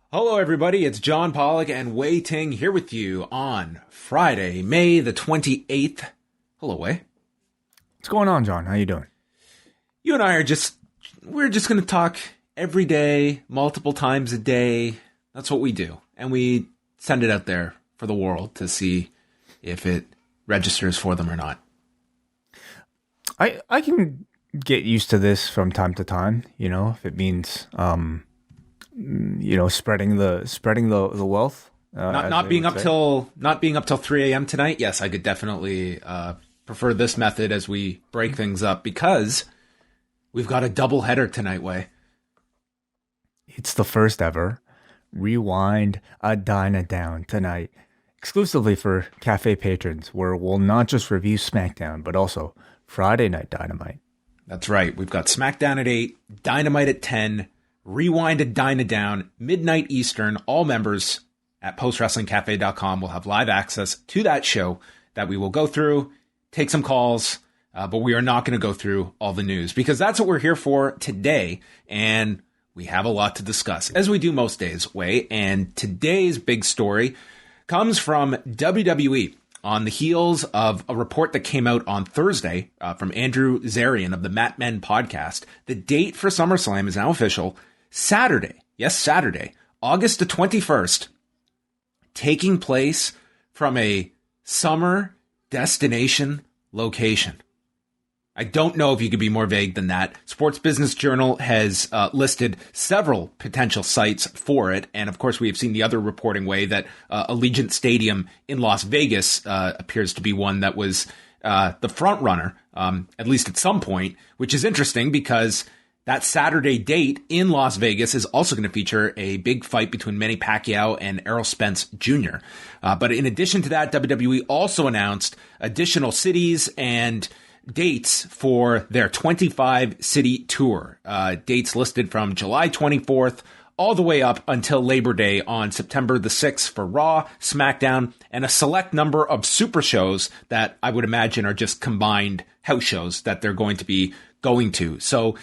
Hello, everybody. It's John Pollock and Wai Ting here with you on Friday, May the 28th. Hello, Wai. What's going on, John? How you doing? You and I we're just going to talk every day, multiple times a day. That's what we do. And we send it out there for the world to see if it registers for them or not. I can get used to this from time to time, if it means spreading the wealth. Not being up till 3 a.m. tonight. Yes, I could definitely prefer this method as we break things up because we've got a double header tonight, Wai. It's the first ever Rewind a Dynamite tonight, exclusively for cafe patrons, where we'll not just review SmackDown, but also Friday Night Dynamite. That's right. We've got SmackDown at 8, Dynamite at 10, Rewind a Dynamite, midnight Eastern. All members at postwrestlingcafe.com will have live access to that show that we will go through, take some calls, but we are not going to go through all the news because that's what we're here for today. And we have a lot to discuss, as we do most days, Wai. And today's big story comes from WWE on the heels of a report that came out on Thursday from Andrew Zarian of the Mat Men podcast. The date for SummerSlam is now official. Saturday, August the 21st, taking place from a summer destination location. I don't know if you could be more vague than that. Sports Business Journal has listed several potential sites for it. And of course, we have seen the other reporting way that Allegiant Stadium in Las Vegas appears to be one that was the front runner, at least at some point, which is interesting because that Saturday date in Las Vegas is also going to feature a big fight between Manny Pacquiao and Errol Spence Jr. But in addition to that, WWE also announced additional cities and dates for their 25-city tour. Dates listed from July 24th all the way up until Labor Day on September the 6th for Raw, SmackDown, and a select number of super shows that I would imagine are just combined house shows that they're going to be going to. So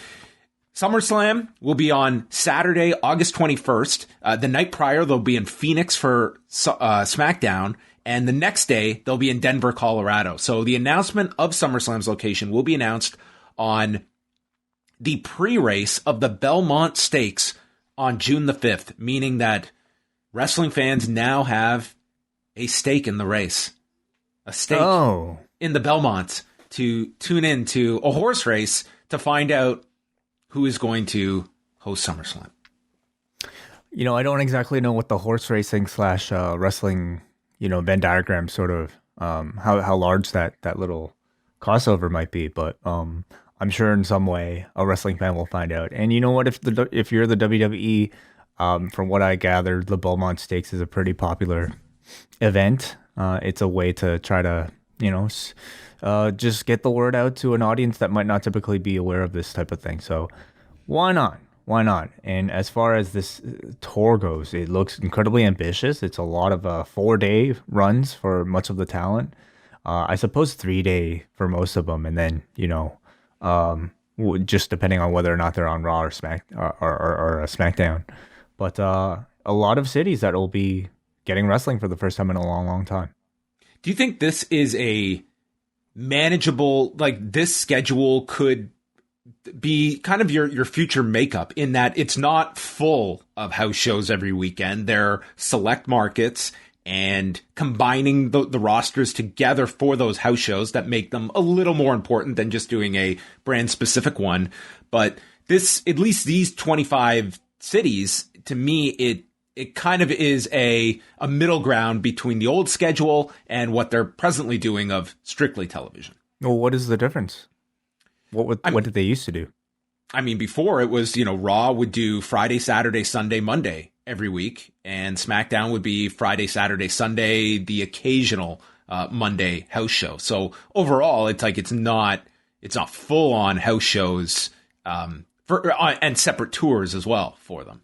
SummerSlam will be on Saturday, August 21st. The night prior, they'll be in Phoenix for SmackDown. And the next day, they'll be in Denver, Colorado. So the announcement of SummerSlam's location will be announced on the pre-race of the Belmont Stakes on June the 5th, meaning that wrestling fans now have a stake in the race. A stake in the Belmont to tune in to a horse race to find out who is going to host SummerSlam. I don't exactly know what the horse racing / wrestling Venn diagram sort of how large that little crossover might be, but I'm sure in some way a wrestling fan will find out. And you know what? If you're the WWE, from what I gathered, the Belmont Stakes is a pretty popular event. It's a way to try to just get the word out to an audience that might not typically be aware of this type of thing. So why not? Why not? And as far as this tour goes, it looks incredibly ambitious. It's a lot of 4-day runs for much of the talent. I suppose 3-day for most of them. And then, just depending on whether or not they're on Raw or SmackDown. But a lot of cities that will be getting wrestling for the first time in a long, long time. Do you think this is a manageable, like this schedule could be kind of your future makeup in that it's not full of house shows every weekend? They're select markets and combining the rosters together for those house shows that make them a little more important than just doing a brand specific one. But this, at least these 25 cities, to me, it kind of is a middle ground between the old schedule and what they're presently doing of strictly television. Well, what is the difference? What did they used to do? I mean, before it was, Raw would do Friday, Saturday, Sunday, Monday every week, and SmackDown would be Friday, Saturday, Sunday, the occasional Monday house show. So overall, it's like it's not full on house shows and separate tours as well for them.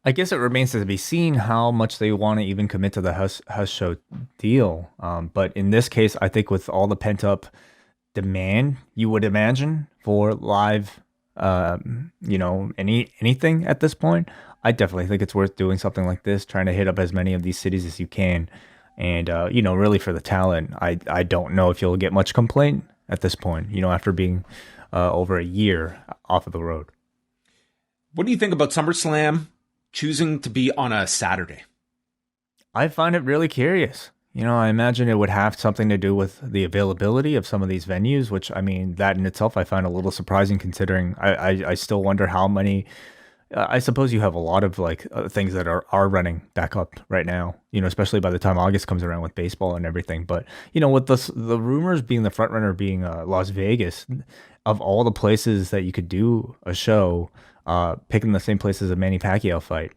I guess it remains to be seen how much they want to even commit to the house show deal. But in this case, I think with all the pent up demand, you would imagine, for live anything at this point, I definitely think it's worth doing something like this, trying to hit up as many of these cities as you can. And, really for the talent, I don't know if you'll get much complaint at this point, after being over a year off of the road. What do you think about SummerSlam choosing to be on a Saturday? I find it really curious. I imagine it would have something to do with the availability of some of these venues, which, I mean, that in itself I find a little surprising considering I still wonder how many. I suppose you have a lot of things that are running back up right now, especially by the time August comes around with baseball and everything. But, with the rumors being the front runner being Las Vegas, of all the places that you could do a show, picking the same place as a Manny Pacquiao fight,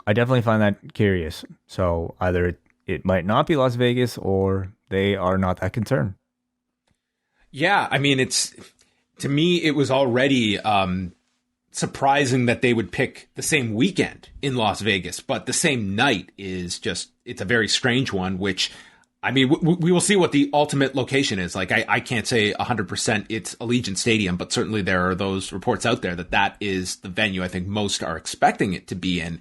I definitely find that curious. So either it might not be Las Vegas or they are not that concerned. Yeah, I mean, to me, it was already surprising that they would pick the same weekend in Las Vegas, but the same night it's a very strange one, which, I mean, we will see what the ultimate location is. I can't say 100% it's Allegiant Stadium, but certainly there are those reports out there that is the venue I think most are expecting it to be in.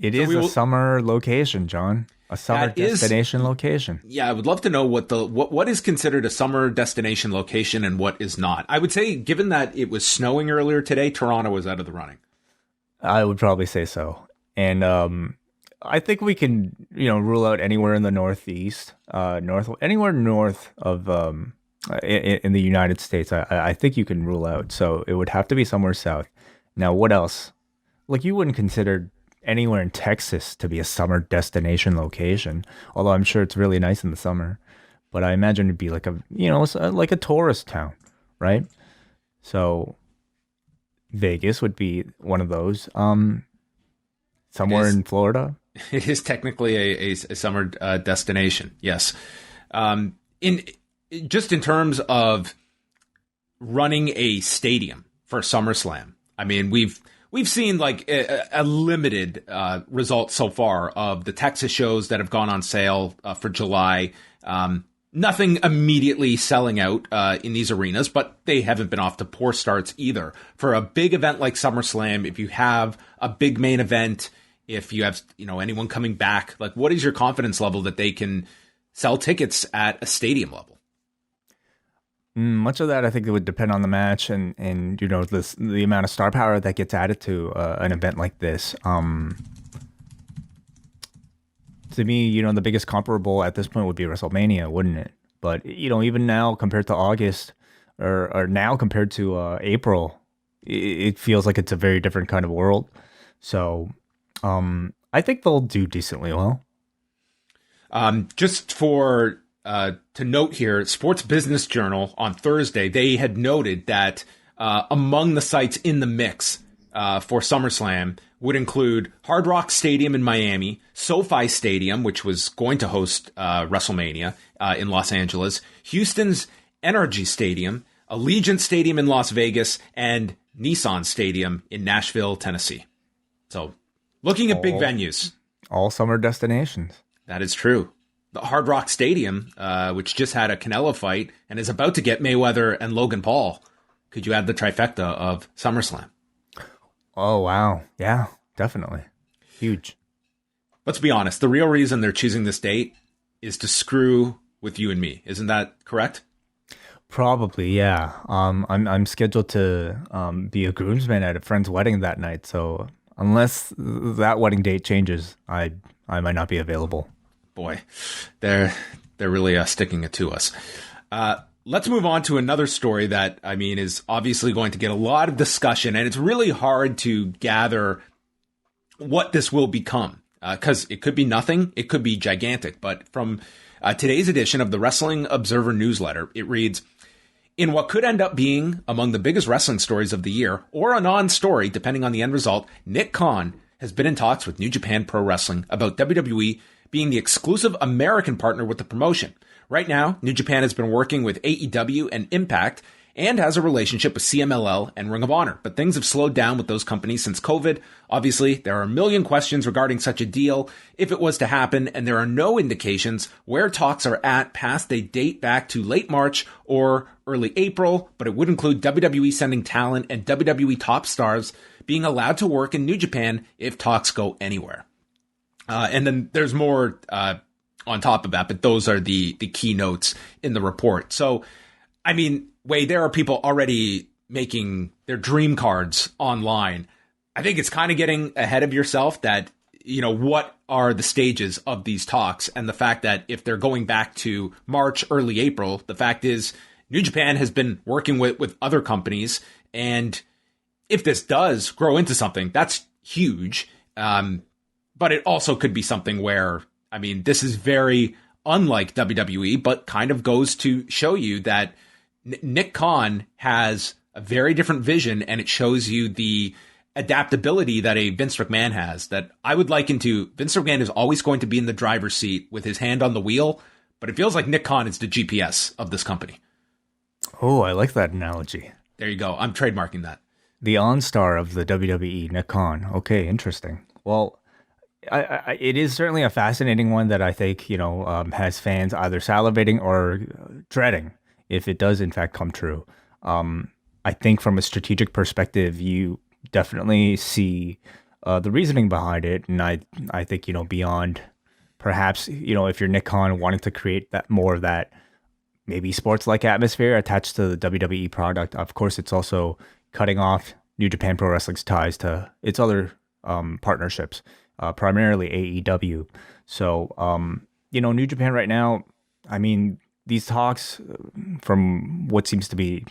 It is a summer location, John. A summer destination location. Yeah, I would love to know what is considered a summer destination location and what is not. I would say, given that it was snowing earlier today, Toronto was out of the running. I would probably say so. And I think we can, rule out anywhere in the Northeast, anywhere north of in the United States. I think you can rule out. So it would have to be somewhere south. Now, what else? You wouldn't consider anywhere in Texas to be a summer destination location, although I'm sure it's really nice in the summer. But I imagine it'd be like a tourist town, right? So Vegas would be one of those. Somewhere in Florida. It is technically a summer destination, yes. In terms of running a stadium for SummerSlam, I mean, we've seen a limited result so far of the Texas shows that have gone on sale for July. Nothing immediately selling out in these arenas, but they haven't been off to poor starts either. For a big event like SummerSlam, if you have a big main event, if you have anyone coming back, what is your confidence level that they can sell tickets at a stadium level? Much of that, I think, it would depend on the match and the amount of star power that gets added to an event like this. To me, the biggest comparable at this point would be WrestleMania, wouldn't it? But even now, compared to August, or now compared to April, it feels like it's a very different kind of world. So, I think they'll do decently well. Just for to note here, Sports Business Journal on Thursday, they had noted that among the sites in the mix for SummerSlam would include Hard Rock Stadium in Miami, SoFi Stadium, which was going to host WrestleMania in Los Angeles, Houston's Energy Stadium, Allegiant Stadium in Las Vegas, and Nissan Stadium in Nashville, Tennessee. So looking at big venues. All summer destinations. That is true. The Hard Rock Stadium, which just had a Canelo fight and is about to get Mayweather and Logan Paul. Could you add the trifecta of SummerSlam? Oh, wow. Yeah, definitely. Huge. Let's be honest. The real reason they're choosing this date is to screw with you and me. Isn't that correct? Probably, yeah. I'm scheduled to be a groomsman at a friend's wedding that night. So unless that wedding date changes, I might not be available. Boy, they're really sticking it to us. Let's move on to another story that, I mean, is obviously going to get a lot of discussion, and it's really hard to gather what this will become, because it could be nothing, it could be gigantic. But from today's edition of the Wrestling Observer newsletter, it reads, in what could end up being among the biggest wrestling stories of the year, or a non-story, depending on the end result, Nick Khan has been in talks with New Japan Pro Wrestling about WWE being the exclusive American partner with the promotion. Right now, New Japan has been working with AEW and Impact, and has a relationship with CMLL and Ring of Honor. But things have slowed down with those companies since COVID. Obviously, there are a million questions regarding such a deal if it was to happen, and there are no indications where talks are at past they date back to late March or early April, but it would include WWE sending talent and WWE top stars being allowed to work in New Japan if talks go anywhere. And then there's more on top of that, but those are the key notes in the report. So, I mean, Wade, there are people already making their dream cards online. I think it's kind of getting ahead of yourself that, you know, what are the stages of these talks? And the fact that if they're going back to March, early April, the fact is New Japan has been working with other companies. And if this does grow into something, that's huge. But it also could be something where, I mean, this is very unlike WWE, but kind of goes to show you that Nick Khan has a very different vision, and it shows you the adaptability that a Vince McMahon has, that I would liken to Vince McMahon is always going to be in the driver's seat with his hand on the wheel, but it feels like Nick Khan is the GPS of this company. Oh, I like that analogy. There you go. I'm trademarking that. The OnStar of the WWE, Nick Khan. Okay, interesting. Well, it is certainly a fascinating one that I think, you know, has fans either salivating or dreading if it does in fact come true. I think from a strategic perspective, you definitely see the reasoning behind it. And I think, you know, beyond perhaps, you know, if you're Nick Khan wanting to create that more of that maybe sports-like atmosphere attached to the WWE product, of course, it's also cutting off New Japan Pro Wrestling's ties to its other partnerships, primarily AEW. So, you know, New Japan right now, I mean, these talks, from what seems to be,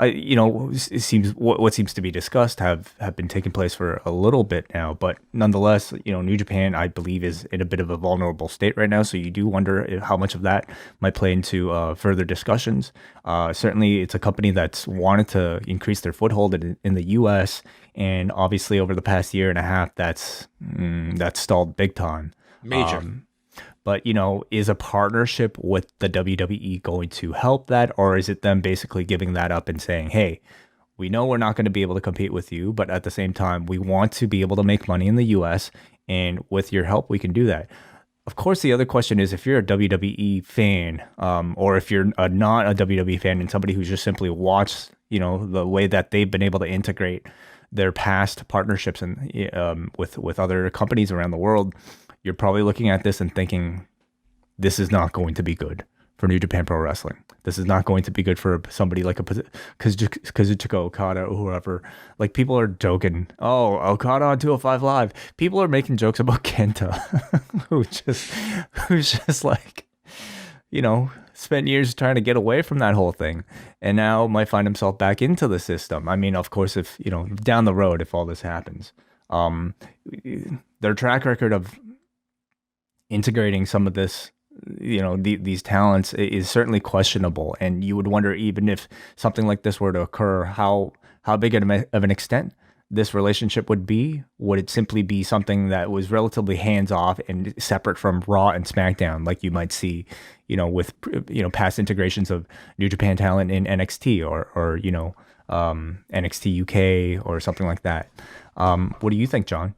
it seems what seems to be discussed have been taking place for a little bit now. But nonetheless, you know, New Japan, I believe, is in a bit of a vulnerable state right now. So you do wonder how much of that might play into further discussions. Certainly, it's a company that's wanted to increase their foothold in the U.S. And obviously, over the past year and a half, that's stalled big time. Major. But, you know, is a partnership with the WWE going to help that? Or is it them basically giving that up and saying, hey, we know we're not going to be able to compete with you, but at the same time, we want to be able to make money in the US, and with your help, we can do that. Of course, the other question is, if you're a WWE fan, or if you're not a WWE fan and somebody who's just simply watched, you know, the way that they've been able to integrate their past partnerships and with other companies around the world, you're probably looking at this and thinking, this is not going to be good for New Japan Pro Wrestling. This is not going to be good for somebody like a Kazuchika Okada or whoever. Like, people are joking, oh, Okada on 205 Live. People are making jokes about Kenta, who's just like, you know, spent years trying to get away from that whole thing, and now might find himself back into the system. I mean, of course, if, you know, down the road, if all this happens, their track record of integrating some of this, you know, these talents is certainly questionable. And you would wonder, even if something like this were to occur, how big of an extent this relationship would be. Would it simply be something that was relatively hands off and separate from Raw and SmackDown, like you might see, you know, with, you know, past integrations of New Japan talent in NXT or you know, NXT UK or something like that? What do you think, John?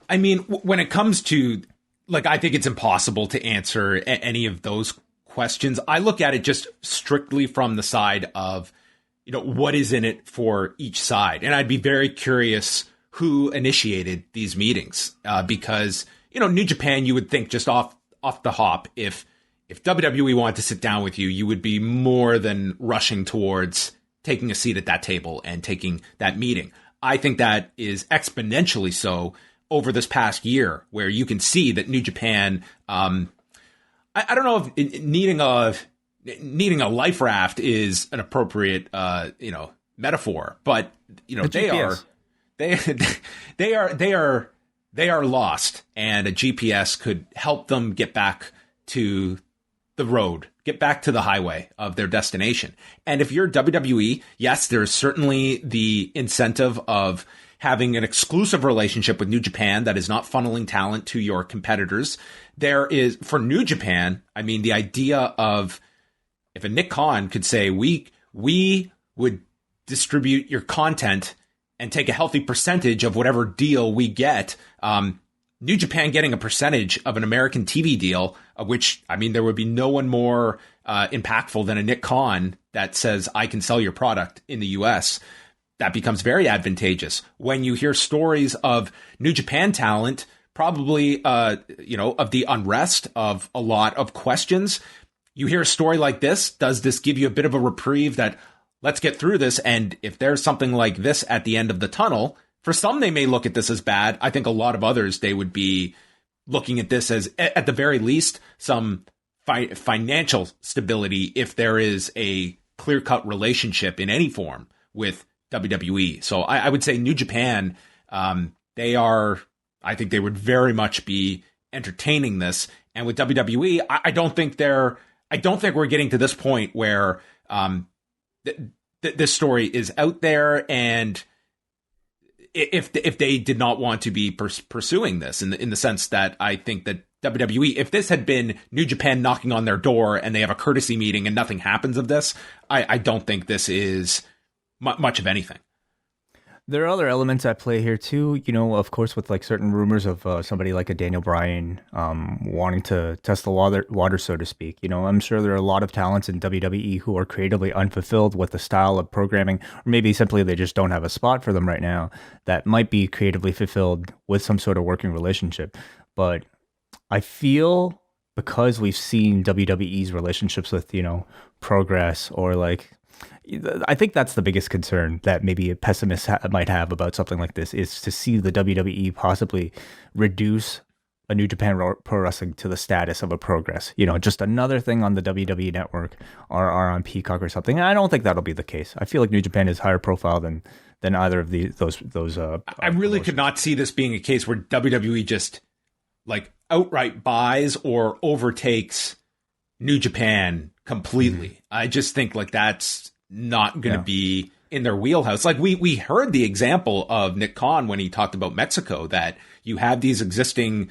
I mean, when it comes to, like, I think it's impossible to answer any of those questions. I look at it just strictly from the side of, you know, what is in it for each side. And I'd be very curious who initiated these meetings, because, you know, New Japan, you would think just off the hop, if WWE wanted to sit down with you, you would be more than rushing towards taking a seat at that table and taking that meeting. I think that is exponentially so over this past year, where you can see that New Japan, I don't know if needing a life raft is an appropriate, you know, metaphor, but, you know, they are lost, and a GPS could help them get back to the road, get back to the highway of their destination. And if you're WWE, yes, there's certainly the incentive of having an exclusive relationship with New Japan that is not funneling talent to your competitors. There is, for New Japan, I mean, the idea of, if a Nick Khan could say, we would distribute your content and take a healthy percentage of whatever deal we get, New Japan getting a percentage of an American TV deal, of which, I mean, there would be no one more impactful than a Nick Khan that says, I can sell your product in the US. That becomes very advantageous. When you hear stories of New Japan talent, probably, of the unrest, of a lot of questions, you hear a story like this. Does this give you a bit of a reprieve that let's get through this? And if there's something like this at the end of the tunnel, for some, they may look at this as bad. I think a lot of others, they would be looking at this as, at the very least, some financial stability if there is a clear-cut relationship in any form with WWE. So I would say New Japan, I think they would very much be entertaining this. And with WWE, I don't think we're getting to this point where this story is out there, and if they did not want to be pursuing this in the sense that I think that WWE, if this had been New Japan knocking on their door and they have a courtesy meeting and nothing happens of this, I don't think this is much of anything. There are other elements at play here too, of course, with like certain rumors of somebody like a Daniel Bryan wanting to test the water, so to speak. I'm sure there are a lot of talents in WWE who are creatively unfulfilled with the style of programming, or maybe simply they just don't have a spot for them right now that might be creatively fulfilled with some sort of working relationship. But I feel because we've seen WWE's relationships with, Progress, or like, I think that's the biggest concern that maybe a pessimist might have about something like this, is to see the WWE possibly reduce a New Japan Pro Wrestling to the status of a Progress, just another thing on the WWE network or on Peacock or something. And I don't think that'll be the case. I feel like New Japan is higher profile than either of those. I really could not see this being a case where WWE just like outright buys or overtakes New Japan completely. Mm-hmm. I just think like that's not going to be in their wheelhouse. Like we heard the example of Nick Khan when he talked about Mexico, that you have these existing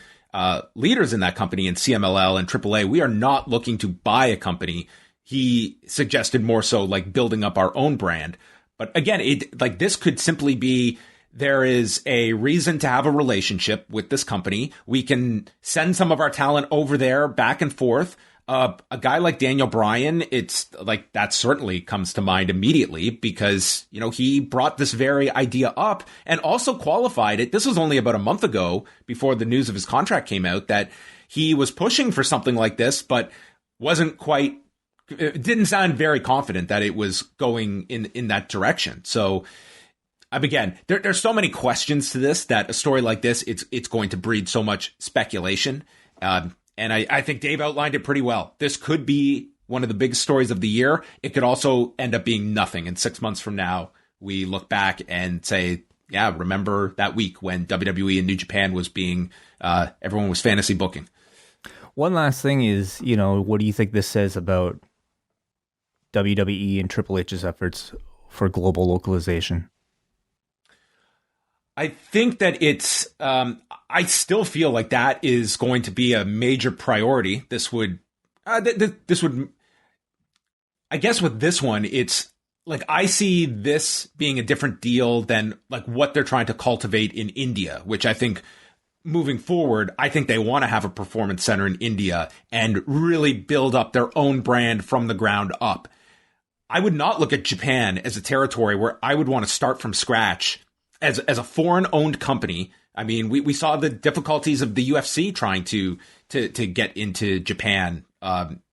leaders in that company in CMLL and AAA. We are not looking to buy a company. He suggested more so like building up our own brand. But again, this could simply be, there is a reason to have a relationship with this company. We can send some of our talent over there back and forth. A guy like Daniel Bryan, it's like that certainly comes to mind immediately because, he brought this very idea up and also qualified it. This was only about a month ago, before the news of his contract came out, that he was pushing for something like this, but it didn't sound very confident that it was going in that direction. So again, there's so many questions to this that a story like this, it's going to breed so much speculation. And I think Dave outlined it pretty well. This could be one of the biggest stories of the year. It could also end up being nothing. And 6 months from now, we look back and say, yeah, remember that week when WWE and New Japan was being, everyone was fantasy booking. One last thing is, what do you think this says about WWE and Triple H's efforts for global localization? I think that it's, I still feel like that is going to be a major priority. This would, I guess with this one, it's like, I see this being a different deal than like what they're trying to cultivate in India, which I think moving forward, I think they want to have a performance center in India and really build up their own brand from the ground up. I would not look at Japan as a territory where I would want to start from scratch as a foreign-owned company. I mean, we saw the difficulties of the UFC trying to get into Japan,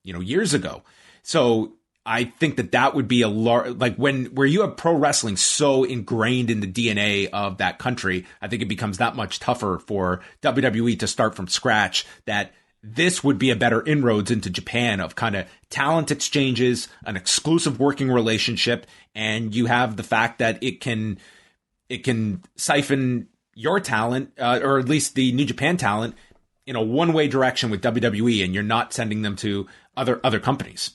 years ago. So I think that would be a large, like where you have pro wrestling so ingrained in the DNA of that country, I think it becomes that much tougher for WWE to start from scratch, that this would be a better inroads into Japan of kind of talent exchanges, an exclusive working relationship, and you have the fact that it can siphon your talent, or at least the New Japan talent, in a one-way direction with WWE, and you're not sending them to other companies.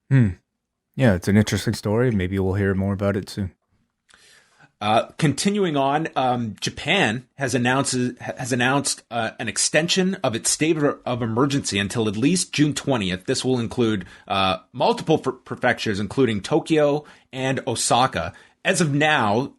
Yeah, it's an interesting story. Maybe we'll hear more about it soon. Continuing on, Japan has announced an extension of its state of emergency until at least June 20th. This will include multiple prefectures, including Tokyo and Osaka. As of now,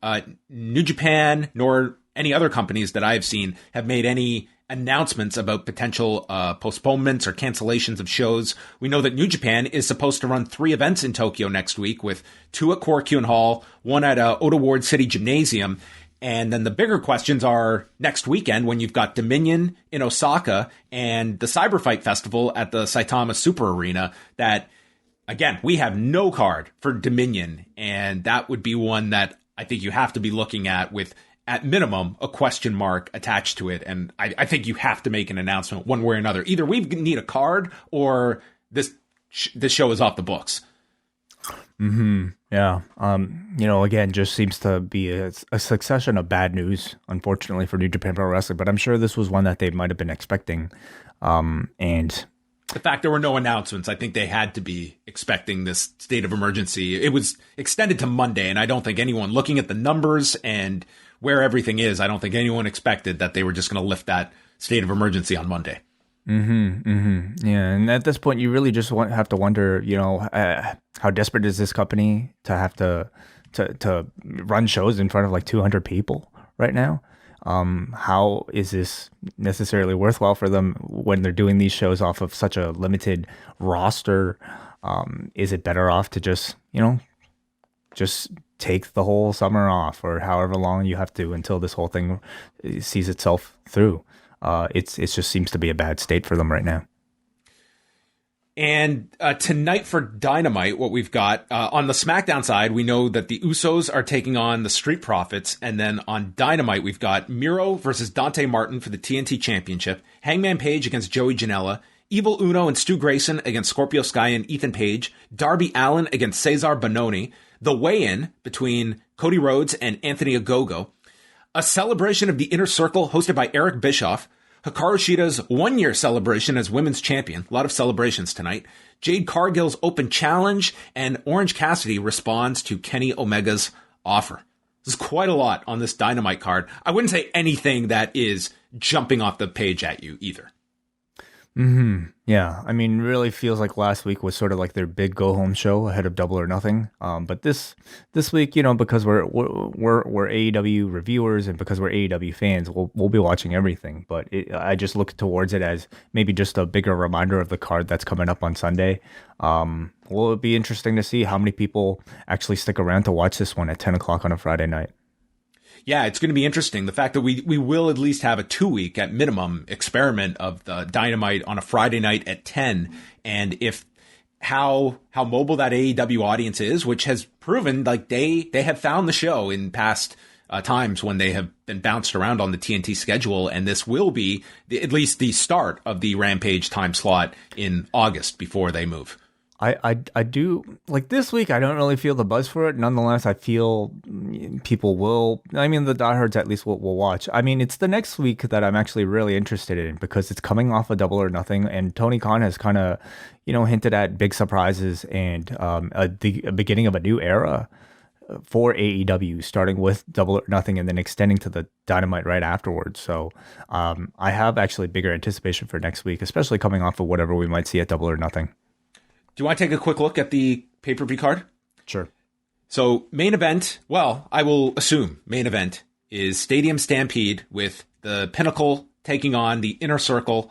New Japan nor any other companies that I've seen have made any announcements about potential postponements or cancellations of shows. We know that New Japan is supposed to run 3 events in Tokyo next week, with 2 at Korakuen Hall, 1 at Oda Ward City Gymnasium. And then the bigger questions are next weekend, when you've got Dominion in Osaka and the Cyberfight Festival at the Saitama Super Arena, that, again, we have no card for Dominion. And that would be one that I think you have to be looking at with, at minimum, a question mark attached to it. And I think you have to make an announcement one way or another. Either we need a card or this show is off the books. Yeah. Again, just seems to be a succession of bad news, unfortunately, for New Japan Pro Wrestling. But I'm sure this was one that they might have been expecting. And the fact there were no announcements, I think they had to be expecting this state of emergency. It was extended to Monday, and I don't think anyone, looking at the numbers and where everything is, I don't think anyone expected that they were just going to lift that state of emergency on Monday. Yeah, and at this point, you really just have to wonder, how desperate is this company to have to run shows in front of like 200 people right now? How is this necessarily worthwhile for them when they're doing these shows off of such a limited roster? Is it better off to just take the whole summer off, or however long you have to until this whole thing sees itself through? It just seems to be a bad state for them right now. And tonight for Dynamite, what we've got on the SmackDown side, we know that the Usos are taking on the Street Profits. And then on Dynamite, we've got Miro versus Dante Martin for the TNT Championship, Hangman Page against Joey Janela, Evil Uno and Stu Grayson against Scorpio Sky and Ethan Page, Darby Allin against Cesar Bononi, the weigh-in between Cody Rhodes and Anthony Ogogo, a celebration of the Inner Circle hosted by Eric Bischoff, Hikaru Shida's 1-year celebration as women's champion. A lot of celebrations tonight. Jade Cargill's open challenge, and Orange Cassidy responds to Kenny Omega's offer. There's quite a lot on this Dynamite card. I wouldn't say anything that is jumping off the page at you either. Yeah, I mean, really feels like last week was sort of like their big go home show ahead of Double or Nothing. But this week, because we're AEW reviewers and because we're AEW fans, we'll be watching everything. But I just look towards it as maybe just a bigger reminder of the card that's coming up on Sunday. Will it be interesting to see how many people actually stick around to watch this one at 10 o'clock on a Friday night? Yeah, it's going to be interesting. The fact that we will at least have a 2-week at minimum experiment of the Dynamite on a Friday night at 10. And if how mobile that AEW audience is, which has proven like they have found the show in past times when they have been bounced around on the TNT schedule. And this will be at least the start of the Rampage time slot in August before they move. I do, like, this week I don't really feel the buzz for it. Nonetheless, I feel people will, the diehards at least will watch. I mean, it's the next week that I'm actually really interested in because it's coming off a Double or Nothing, and Tony Khan has kind of, hinted at big surprises and the beginning of a new era for AEW, starting with Double or Nothing and then extending to the Dynamite right afterwards. So I have actually bigger anticipation for next week, especially coming off of whatever we might see at Double or Nothing. Do you want to take a quick look at the pay-per-view card? Sure. So main event, well, I will assume main event is Stadium Stampede with the Pinnacle taking on the Inner Circle.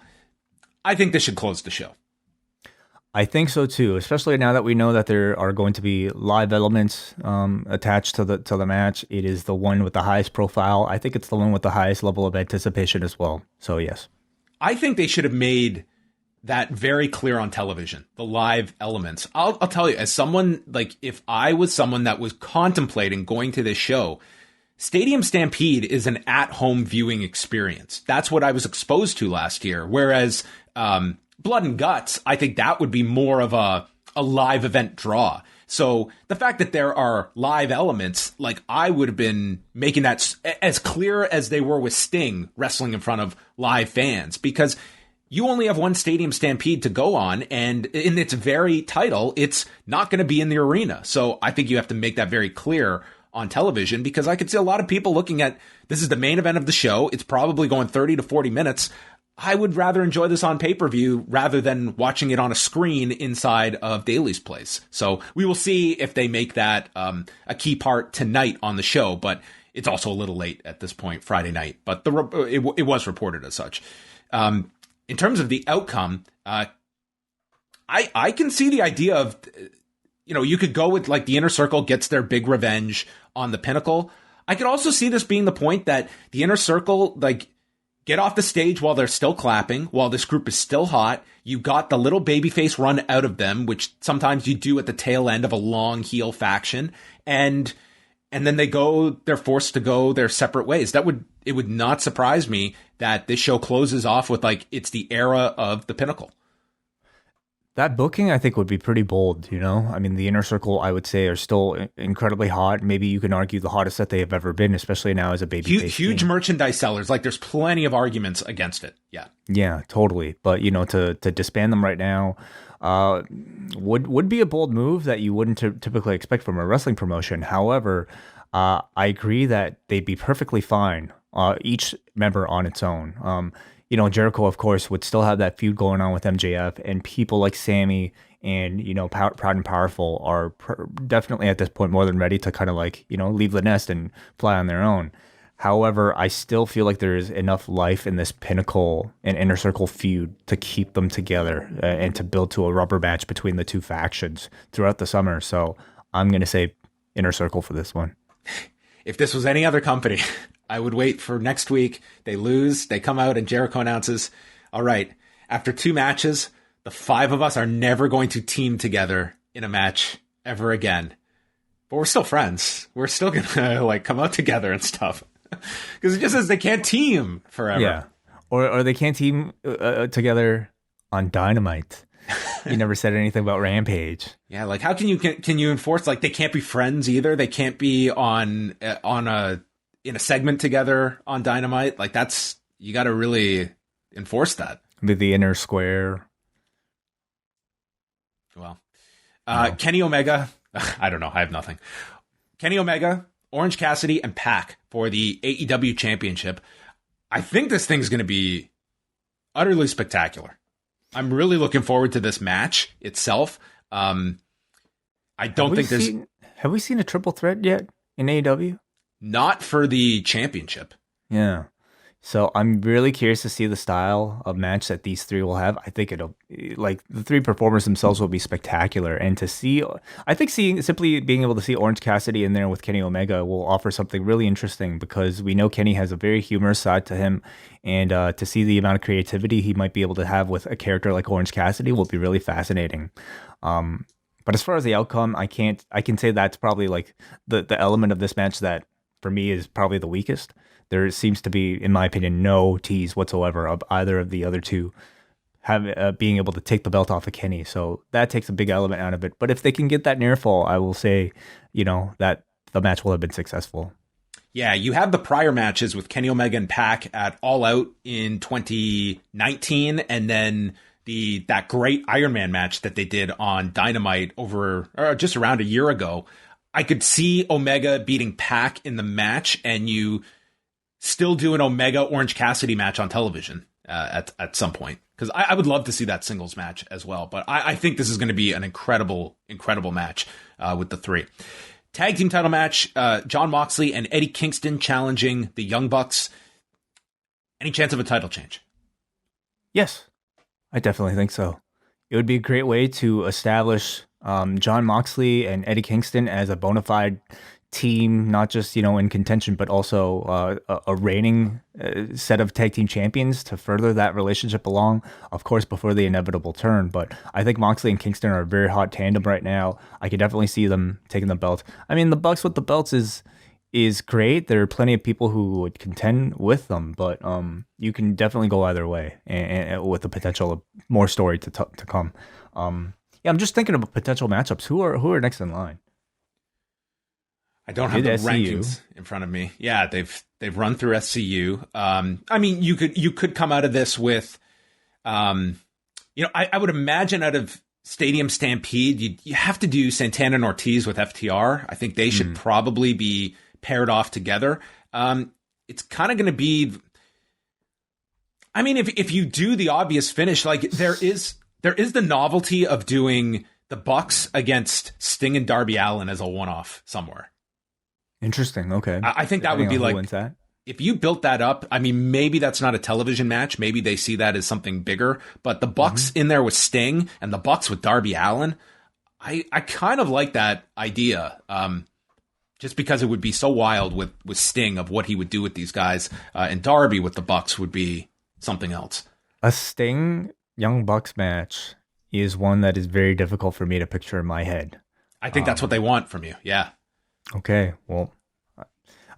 I think this should close the show. I think so too, especially now that we know that there are going to be live elements attached to the match. It is the one with the highest profile. I think it's the one with the highest level of anticipation as well. So yes. I think they should have made that very clear on television, the live elements. I'll tell you, as someone, like, if I was someone that was contemplating going to this show, Stadium Stampede is an at-home viewing experience. That's what I was exposed to last year. Whereas Blood and Guts, I think that would be more of a live event draw. So the fact that there are live elements, like, I would have been making that as clear as they were with Sting wrestling in front of live fans, because you only have one Stadium Stampede to go on, and in its very title, it's not going to be in the arena. So I think you have to make that very clear on television, because I could see a lot of people looking at this is the main event of the show. It's probably going 30 to 40 minutes. I would rather enjoy this on pay-per-view rather than watching it on a screen inside of Daly's place. So we will see if they make that a key part tonight on the show, but it's also a little late at this point, Friday night. But it was reported as such. In terms of the outcome, I can see the idea of, you could go with like the Inner Circle gets their big revenge on the Pinnacle. I could also see this being the point that the Inner Circle, like, get off the stage while they're still clapping, while this group is still hot. You got the little babyface run out of them, which sometimes you do at the tail end of a long heel faction. And then they're forced to go their separate ways. It would not surprise me that this show closes off with like, it's the era of the Pinnacle. That booking, I think, would be pretty bold, I mean, the Inner Circle, I would say, are still incredibly hot. Maybe you can argue the hottest that they have ever been, especially now as a babyface. Huge merchandise sellers. Like, there's plenty of arguments against it. Yeah. Yeah, totally. But, to disband them right now would be a bold move that you wouldn't typically expect from a wrestling promotion. However, I agree that they'd be perfectly fine, each member on its own. Jericho, of course, would still have that feud going on with MJF, and people like Sammy and, Proud and Powerful are definitely at this point more than ready to kind of like, leave the nest and fly on their own. However, I still feel like there is enough life in this Pinnacle and Inner Circle feud to keep them together and to build to a rubber match between the two factions throughout the summer. So I'm going to say Inner Circle for this one. If this was any other company, I would wait for next week. They lose. They come out and Jericho announces, all right, after 2 matches, the 5 of us are never going to team together in a match ever again. But we're still friends. We're still going to like come out together and stuff. Because it just says they can't team forever. Yeah. Or they can't team together on Dynamite. You never said anything about Rampage. Yeah, like how can you enforce, like, they can't be friends either? They can't be in a segment together on Dynamite. Like, that's, you got to really enforce that. The Inner Square. Well, Kenny Omega, I don't know, I have nothing. Kenny Omega, Orange Cassidy, and Pac for the AEW Championship. I think this thing's going to be utterly spectacular. I'm really looking forward to this match itself. I don't think there's... Have we seen a triple threat yet in AEW? Not for the championship. Yeah. So I'm really curious to see the style of match that these 3 will have. I think it'll, like, the 3 performers themselves will be spectacular. And to see, I think simply being able to see Orange Cassidy in there with Kenny Omega will offer something really interesting, because we know Kenny has a very humorous side to him. And to see the amount of creativity he might be able to have with a character like Orange Cassidy will be really fascinating. But as far as the outcome, I can say that's probably like the element of this match that for me is probably the weakest. There seems to be, in my opinion, no tease whatsoever of either of the other two being able to take the belt off of Kenny. So that takes a big element out of it. But if they can get that near fall, I will say, that the match will have been successful. Yeah, you have the prior matches with Kenny Omega and Pac at All Out in 2019, and then that great Iron Man match that they did on Dynamite just around a year ago. I could see Omega beating Pac in the match, and you still do an Omega Orange Cassidy match on television at some point. Because I would love to see that singles match as well. But I think this is going to be an incredible, incredible match with the 3. Tag team title match, Jon Moxley and Eddie Kingston challenging the Young Bucks. Any chance of a title change? Yes, I definitely think so. It would be a great way to establish Jon Moxley and Eddie Kingston as a bona fide team, not just, in contention, but also a reigning set of tag team champions to further that relationship along, of course, before the inevitable turn. But I think Moxley and Kingston are a very hot tandem right now. I could definitely see them taking the belt. I mean, the Bucks with the belts is great. There are plenty of people who would contend with them, but you can definitely go either way, and with the potential of more story to come. Yeah, I'm just thinking of potential matchups. Who are next in line? I don't have the rankings in front of me. Yeah, they've run through SCU. I mean, you could come out of this with, I would imagine out of Stadium Stampede, you have to do Santana and Ortiz with FTR. I think they should probably be paired off together. It's kind of going to be, I mean, if you do the obvious finish, like there is the novelty of doing the Bucks against Sting and Darby Allin as a one-off somewhere. Interesting. Okay. I think that would be like, if you built that up, I mean, maybe that's not a television match. Maybe they see that as something bigger. But the Bucks in there with Sting and the Bucks with Darby Allin, I kind of like that idea. Just because it would be so wild with Sting of what he would do with these guys. And Darby with the Bucks would be something else. A Sting Young Bucks match is one that is very difficult for me to picture in my head. I think that's what they want from you. Yeah. Okay. Well,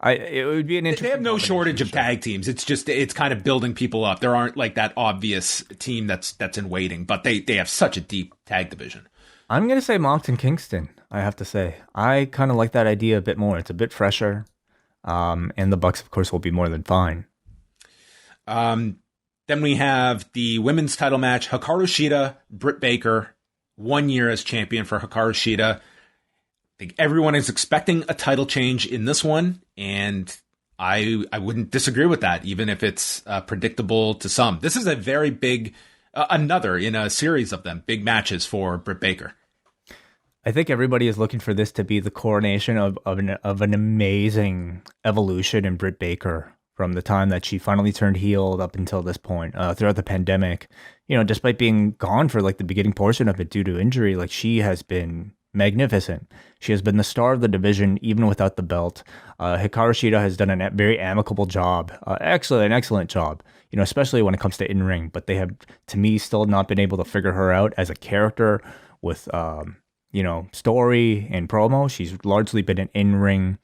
it would be an interesting. They have no shortage of tag teams. It's kind of building people up. There aren't like that obvious team that's in waiting, but they have such a deep tag division. I'm going to say Mox and Kingston. I have to say, I kind of like that idea a bit more. It's a bit fresher, and the Bucks, of course, will be more than fine. Then we have the women's title match: Hikaru Shida, Britt Baker. 1 year as champion for Hikaru Shida. I think everyone is expecting a title change in this one, and I wouldn't disagree with that, even if it's predictable to some. This is a very big, another in a series of them, big matches for Britt Baker. I think everybody is looking for this to be the coronation of an amazing evolution in Britt Baker from the time that she finally turned heel up until this point, throughout the pandemic. You know, despite being gone for like the beginning portion of it due to injury, like she has been magnificent. She has been the star of the division, even without the belt. Hikaru Shida has done a very amicable job. Excellent job, you know, especially when it comes to in-ring. But they have, to me, still not been able to figure her out as a character with, you know, story and promo. She's largely been an in-ring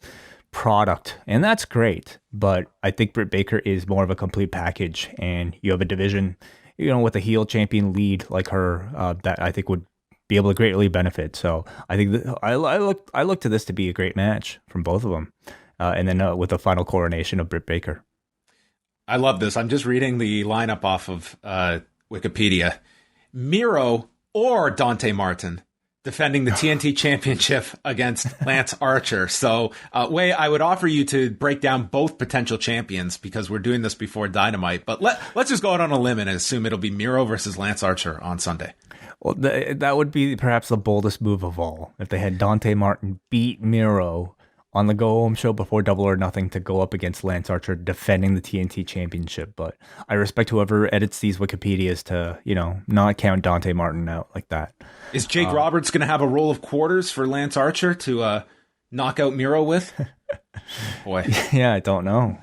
product, and that's great. But I think Britt Baker is more of a complete package, and you have a division, you know, with a heel champion lead like her, that I think would be able to greatly benefit. So I think I look to this to be a great match from both of them, and then with the final coronation of Britt Baker. I love this. I'm just reading the lineup off of Wikipedia. Miro or Dante Martin defending the TNT Championship against Lance Archer. So, Wai, I would offer you to break down both potential champions because we're doing this before Dynamite. But let's just go out on a limb and assume it'll be Miro versus Lance Archer on Sunday. Well, that would be perhaps the boldest move of all, if they had Dante Martin beat Miro on the go-home show before Double or Nothing to go up against Lance Archer defending the TNT Championship. But I respect whoever edits these Wikipedias to, you know, not count Dante Martin out like that. Is Jake Roberts going to have a roll of quarters for Lance Archer to knock out Miro with? Boy. Yeah, I don't know.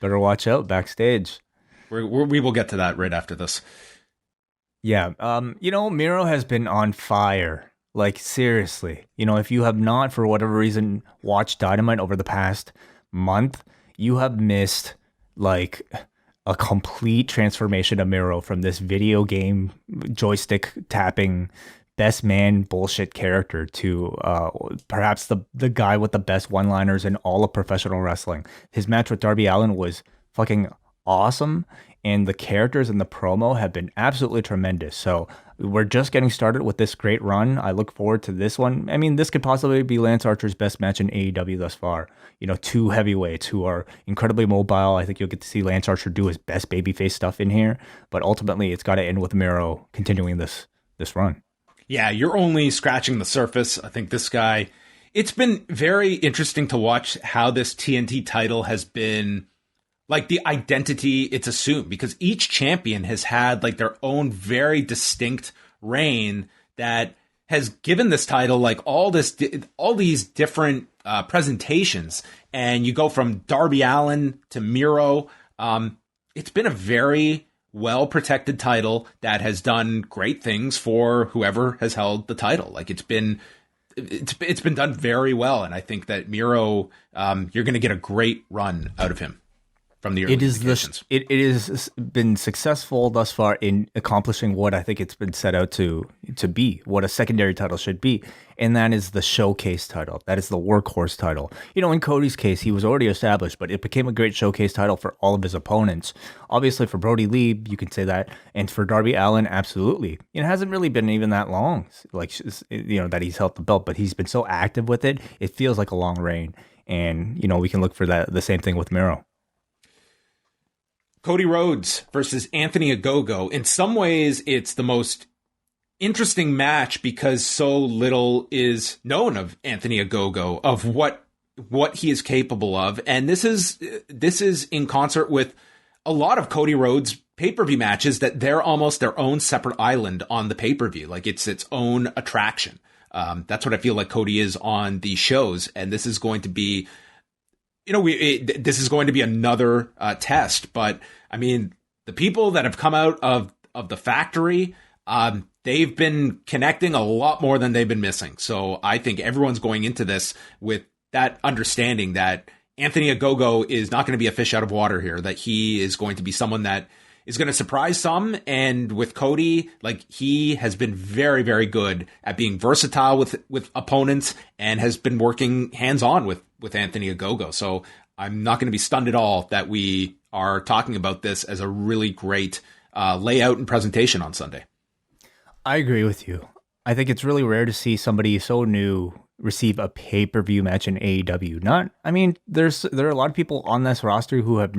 Better watch out backstage. We will get to that right after this. Yeah, you know, Miro has been on fire. Like, seriously. You know, if you have not, for whatever reason, watched Dynamite over the past month, you have missed, like, a complete transformation of Miro from this video game joystick tapping best man bullshit character to perhaps the guy with the best one-liners in all of professional wrestling. His match with Darby Allin was fucking awesome, and the characters in the promo have been absolutely tremendous. So we're just getting started with this great run. I look forward to this one. I mean, this could possibly be Lance Archer's best match in AEW thus far. You know, two heavyweights who are incredibly mobile. I think you'll get to see Lance Archer do his best babyface stuff in here, but ultimately it's got to end with Miro continuing this run. Yeah, you're only scratching the surface. I think this guy, it's been very interesting to watch how this TNT title has been, like, the identity it's assumed, because each champion has had like their own very distinct reign that has given this title like all these different presentations. And you go from Darby Allin to Miro. It's been a very well protected title that has done great things for whoever has held the title. Like, it's been done very well, and I think that Miro, you're going to get a great run out of him from the early indications. It has been successful thus far in accomplishing what I think it's been set out to be, what a secondary title should be, and that is the showcase title. That is the workhorse title. In Cody's case, he was already established, but it became a great showcase title for all of his opponents. Obviously, for Brody Lee, you can say that, and for Darby Allin, absolutely. It hasn't really been even that long, that he's held the belt, but he's been so active with it, it feels like a long reign, and we can look for the same thing with Miro. Cody Rhodes versus Anthony Ogogo. In some ways, it's the most interesting match because so little is known of Anthony Ogogo, of what he is capable of. And this is in concert with a lot of Cody Rhodes pay-per-view matches, that they're almost their own separate island on the pay-per-view. Like it's its own attraction. That's what I feel like Cody is on these shows. And this is going to be, this is going to be another test. But I mean, the people that have come out of the factory, they've been connecting a lot more than they've been missing. So I think everyone's going into this with that understanding that Anthony Ogogo is not going to be a fish out of water here, that he is going to be someone that is going to surprise some. And with Cody, like, he has been very, very good at being versatile with opponents and has been working hands-on with Anthony Ogogo. So I'm not going to be stunned at all that we are talking about this as a really great layout and presentation on Sunday. I agree with you. I think it's really rare to see somebody so new receive a pay-per-view match in AEW. There are a lot of people on this roster who have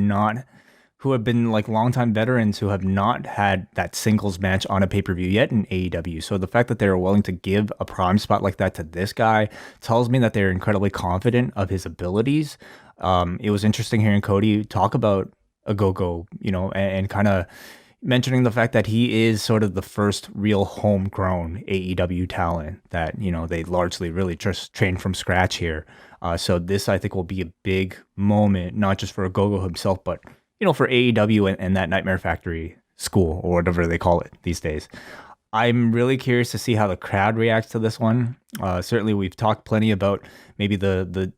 been like longtime veterans who have not had that singles match on a pay-per-view yet in AEW. So the fact that they're willing to give a prime spot like that to this guy tells me that they're incredibly confident of his abilities. It was interesting hearing Cody talk about Ogogo, and kind of mentioning the fact that he is sort of the first real homegrown AEW talent that, they largely really just trained from scratch here. So this, I think, will be a big moment, not just for Ogogo himself, but, for AEW and that Nightmare Factory school, or whatever they call it these days. I'm really curious to see how the crowd reacts to this one. Certainly, we've talked plenty about maybe the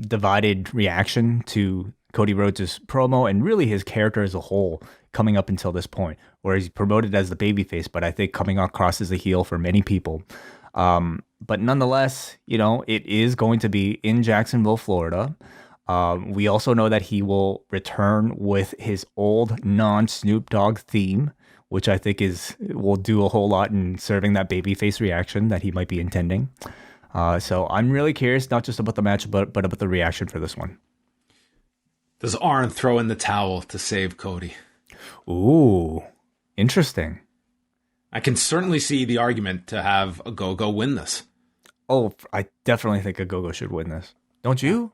divided reaction to Cody Rhodes' promo and really his character as a whole coming up until this point, where he's promoted as the babyface, but I think coming across as a heel for many people. But nonetheless, it is going to be in Jacksonville, Florida. We also know that he will return with his old non-Snoop Dogg theme, which I think will do a whole lot in serving that babyface reaction that he might be intending. So I'm really curious, not just about the match, but about the reaction for this one. Does Arn throw in the towel to save Cody? Ooh, interesting. I can certainly see the argument to have Ogogo win this. Oh, I definitely think Ogogo should win this. Don't you?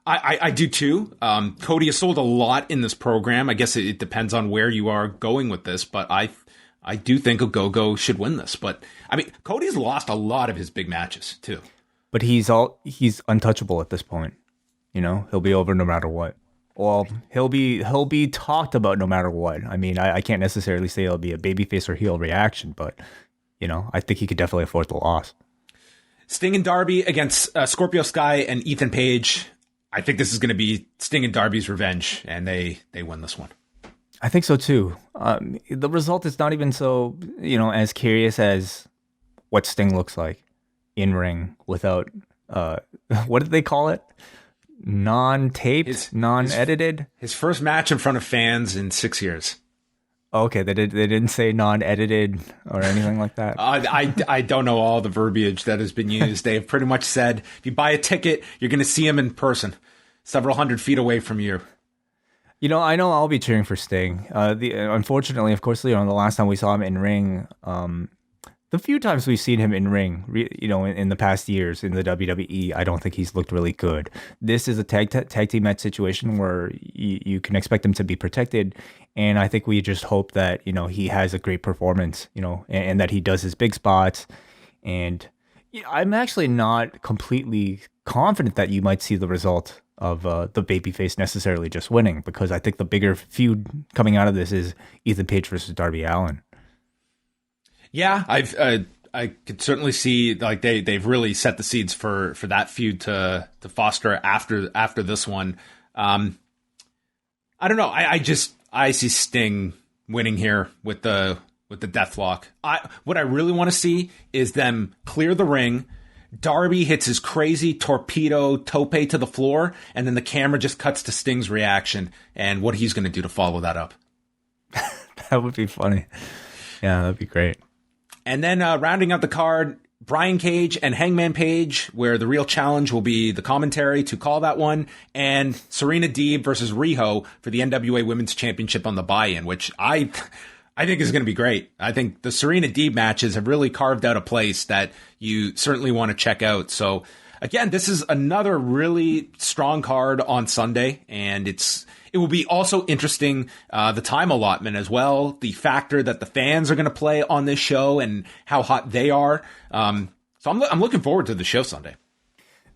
I do too. Cody has sold a lot in this program. I guess it depends on where you are going with this, but I do think Ogogo should win this. But I mean, Cody's lost a lot of his big matches too. But he's untouchable at this point. He'll be over no matter what. Well, he'll be talked about no matter what. I mean, I can't necessarily say it'll be a babyface or heel reaction, but I think he could definitely afford the loss. Sting and Darby against Scorpio Sky and Ethan Page. I think this is going to be Sting and Darby's revenge, and they win this one. I think so too. The result is not even so as curious as what Sting looks like in ring without what did they call it? Non-taped, non-edited. His first match in front of fans in 6 years. Okay, they didn't say non-edited or anything like that. I don't know all the verbiage that has been used. They have pretty much said if you buy a ticket, you're going to see him in person, several hundred feet away from you. I know I'll be cheering for Sting. Unfortunately, of course, the last time we saw him in ring, the few times we've seen him in ring, in the past years in the WWE, I don't think he's looked really good. This is a tag team match situation where you can expect him to be protected, and I think we just hope that he has a great performance, and that he does his big spots. And I'm actually not completely confident that you might see the result of the babyface necessarily just winning, because I think the bigger feud coming out of this is Ethan Page versus Darby Allin. Yeah, I could certainly see like they've really set the seeds for that feud to foster after this one. I don't know. I see Sting winning here with the Deathlock. What I really want to see is them clear the ring. Darby hits his crazy torpedo tope to the floor, and then the camera just cuts to Sting's reaction and what he's going to do to follow that up. That would be funny. Yeah, that'd be great. And then rounding out the card, Brian Cage and Hangman Page, where the real challenge will be the commentary to call that one, and Serena Deeb versus Riho for the NWA Women's Championship on the buy-in, which I think is going to be great. I think the Serena Deeb matches have really carved out a place that you certainly want to check out. So again, this is another really strong card on Sunday, and it will be also interesting, the time allotment as well, the factor that the fans are going to play on this show and how hot they are. So I'm looking forward to the show Sunday.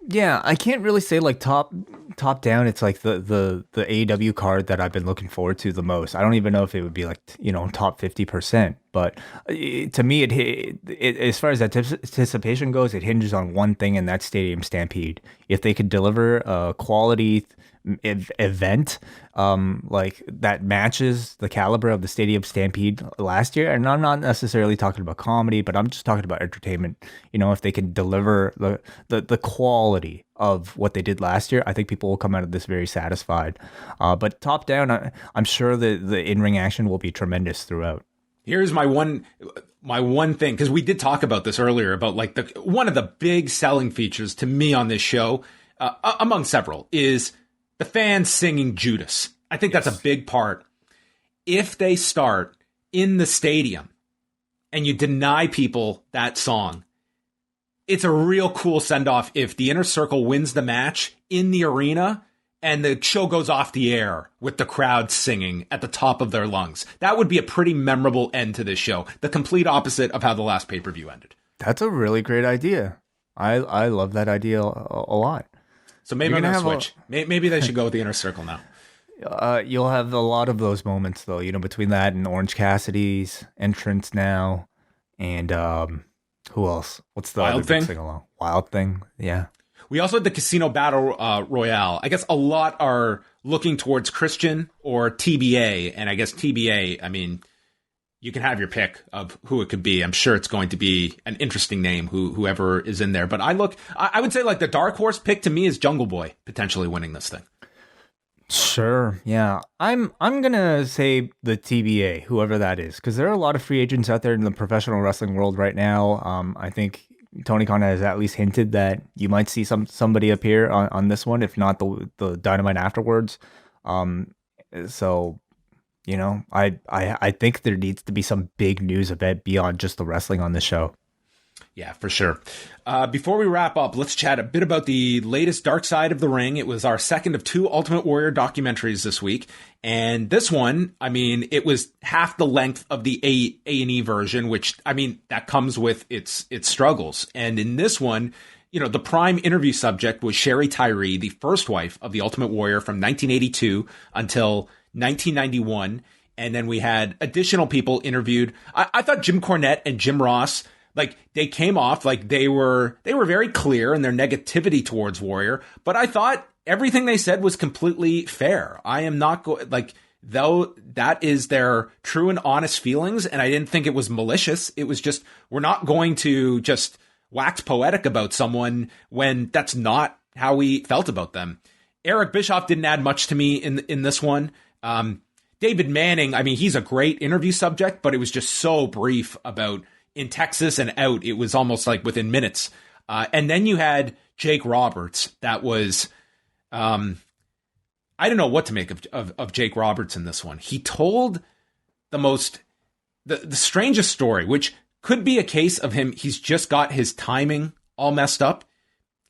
Yeah, I can't really say like top down. It's like the AEW card that I've been looking forward to the most. I don't even know if it would be like, top 50%. But to me, it as far as anticipation goes, it hinges on one thing, and that's Stadium Stampede. If they could deliver a quality event like that matches the caliber of the Stadium Stampede last year, and I'm not necessarily talking about comedy, but I'm just talking about entertainment. If they can deliver the quality of what they did last year, I think people will come out of this very satisfied. But top down, I'm sure the in-ring action will be tremendous throughout. Here's my one thing, because we did talk about this earlier, about like one of the big selling features to me on this show, among several, is the fans singing Judas. I think that's a big part. If they start in the stadium and you deny people that song, it's a real cool send-off if the Inner Circle wins the match in the arena and the show goes off the air with the crowd singing at the top of their lungs. That would be a pretty memorable end to this show. The complete opposite of how the last pay-per-view ended. That's a really great idea. I love that idea a lot. So maybe I'm going to switch. Maybe they should go with the Inner Circle now. You'll have a lot of those moments, though, between that and Orange Cassidy's entrance now. And who else? What's the Wild other Thing? big sing-along? Wild Thing, yeah. We also had the Casino Battle Royale. I guess a lot are looking towards Christian or TBA. And I guess TBA, I mean, you can have your pick of who it could be. I'm sure it's going to be an interesting name, whoever is in there. But I would say like the dark horse pick to me is Jungle Boy potentially winning this thing. Sure, yeah. I'm gonna say the TBA, whoever that is, because there are a lot of free agents out there in the professional wrestling world right now. I think Tony Khan has at least hinted that you might see somebody appear on this one, if not the Dynamite afterwards. So. I think there needs to be some big news event beyond just the wrestling on the show. Yeah, for sure. Before we wrap up, let's chat a bit about the latest Dark Side of the Ring. It was our second of two Ultimate Warrior documentaries this week. And this one, I mean, it was half the length of the A&E version, which, I mean, that comes with its struggles. And in this one, the prime interview subject was Sherry Tyree, the first wife of the Ultimate Warrior from 1982 until 1991, and then we had additional people interviewed. I thought Jim Cornette and Jim Ross, like, they came off like they were very clear in their negativity towards Warrior, but I thought everything they said was completely fair. I am not though that is their true and honest feelings, and I didn't think it was malicious. It was just, we're not going to just wax poetic about someone when that's not how we felt about them. Eric Bischoff didn't add much to me in this one. David Manning, I mean, he's a great interview subject, but it was just so brief about in Texas and out. It was almost like within minutes. And then you had Jake Roberts. That was, I don't know what to make of Jake Roberts in this one. He told the strangest story, which could be a case of him. He's just got his timing all messed up.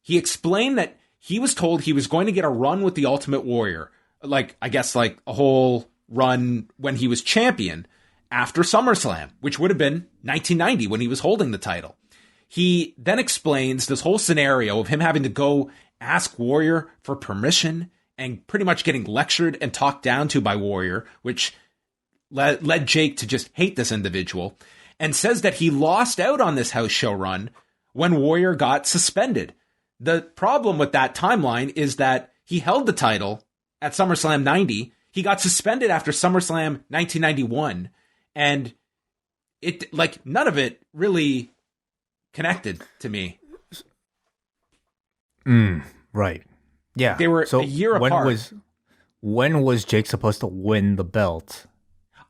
He explained that he was told he was going to get a run with the Ultimate Warrior, I guess a whole run when he was champion after SummerSlam, which would have been 1990 when he was holding the title. He then explains this whole scenario of him having to go ask Warrior for permission and pretty much getting lectured and talked down to by Warrior, which led Jake to just hate this individual, and says that he lost out on this house show run when Warrior got suspended. The problem with that timeline is that he held the title at SummerSlam 90. he got suspended after SummerSlam 1991, and it like none of it really connected to me. Right. Yeah. They were a year apart. When was Jake supposed to win the belt?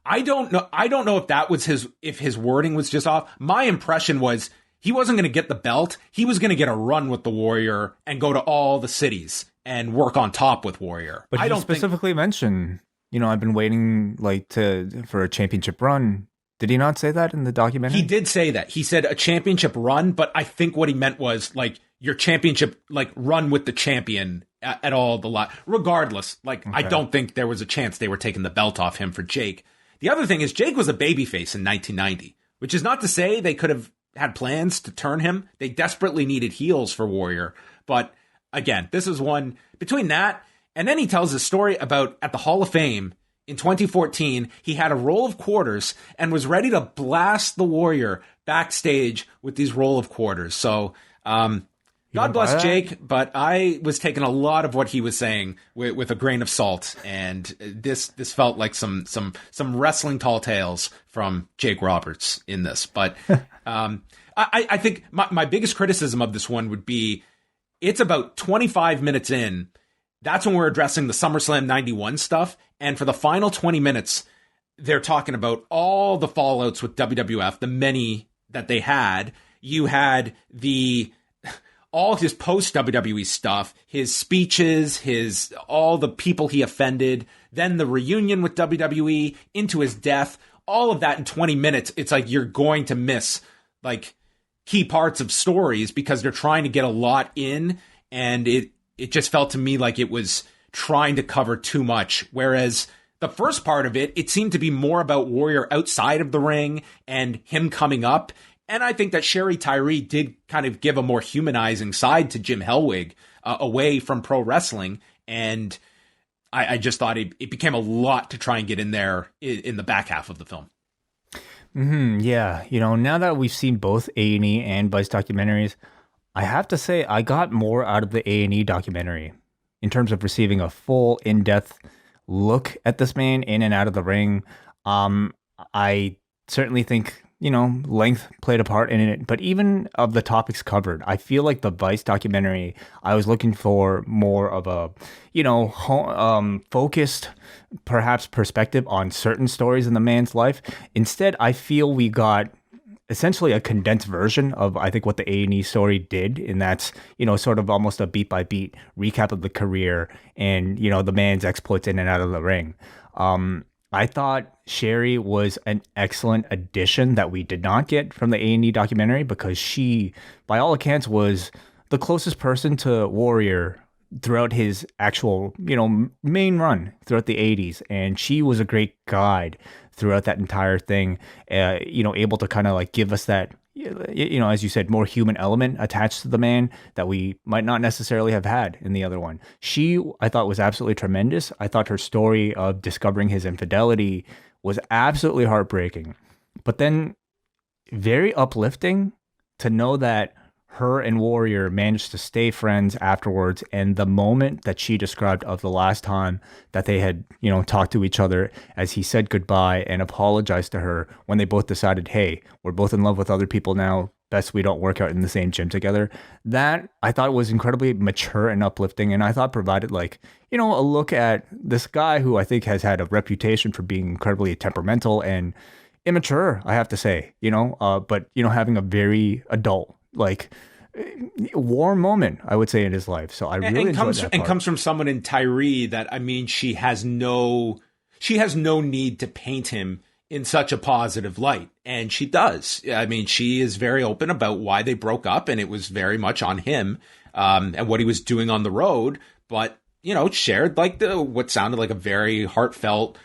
I don't know. I don't know if that was if his wording was just off. My impression was he wasn't going to get the belt. He was going to get a run with the Warrior and go to all the cities and work on top with Warrior. But I don't specifically mention, I've been waiting for a championship run. Did he not say that in the documentary? He did say that. He said a championship run, but I think what he meant was like your championship, like run with the champion at all the lot. Regardless, okay. I don't think there was a chance they were taking the belt off him for Jake. The other thing is Jake was a babyface in 1990, which is not to say they could have had plans to turn him. They desperately needed heels for Warrior. But again, this is one between that. And then he tells a story about at the Hall of Fame in 2014, he had a roll of quarters and was ready to blast the Warrior backstage with these roll of quarters. So, God bless Jake, but I was taking a lot of what he was saying with a grain of salt, and this felt like some wrestling tall tales from Jake Roberts in this. But I think my biggest criticism of this one would be it's about 25 minutes in. That's when we're addressing the SummerSlam 91 stuff, and for the final 20 minutes, they're talking about all the fallouts with WWF, the many that they had. You had all his post WWE stuff, his speeches, all the people he offended, then the reunion with WWE into his death, all of that in 20 minutes. It's like you're going to miss like key parts of stories because they're trying to get a lot in, and it just felt to me like it was trying to cover too much. Whereas the first part of it seemed to be more about Warrior outside of the ring and him coming up. And I think that Sherry Tyree did kind of give a more humanizing side to Jim Hellwig away from pro wrestling. And I just thought it became a lot to try and get in there in the back half of the film. Yeah. Now that we've seen both A&E and Vice documentaries, I have to say I got more out of the A&E documentary in terms of receiving a full in-depth look at this man in and out of the ring. I certainly think, length played a part in it, but even of the topics covered, I feel like the Vice documentary, I was looking for more of a, focused, perhaps perspective on certain stories in the man's life. Instead, I feel we got essentially a condensed version of, I think, what the A&E story did, and that's, sort of almost a beat-by-beat recap of the career and, the man's exploits in and out of the ring. I thought Sherry was an excellent addition that we did not get from the A&E documentary because she, by all accounts, was the closest person to Warrior throughout his actual, main run throughout the 80s. And she was a great guide throughout that entire thing, able to kind of like give us that, as you said, more human element attached to the man that we might not necessarily have had in the other one. She, I thought, was absolutely tremendous. I thought her story of discovering his infidelity was absolutely heartbreaking, but then very uplifting to know that her and Warrior managed to stay friends afterwards. And the moment that she described of the last time that they had, talked to each other as he said goodbye and apologized to her when they both decided, hey, we're both in love with other people now. Best we don't work out in the same gym together. That I thought was incredibly mature and uplifting. And I thought provided like, a look at this guy who I think has had a reputation for being incredibly temperamental and immature, I have to say, but, having a very adult, like warm moment, I would say, in his life. So I really enjoyed that part. And comes from someone in Tyree that, I mean, she has no need to paint him in such a positive light. And she does. I mean, she is very open about why they broke up, and it was very much on him and what he was doing on the road. But, shared like what sounded like a very heartfelt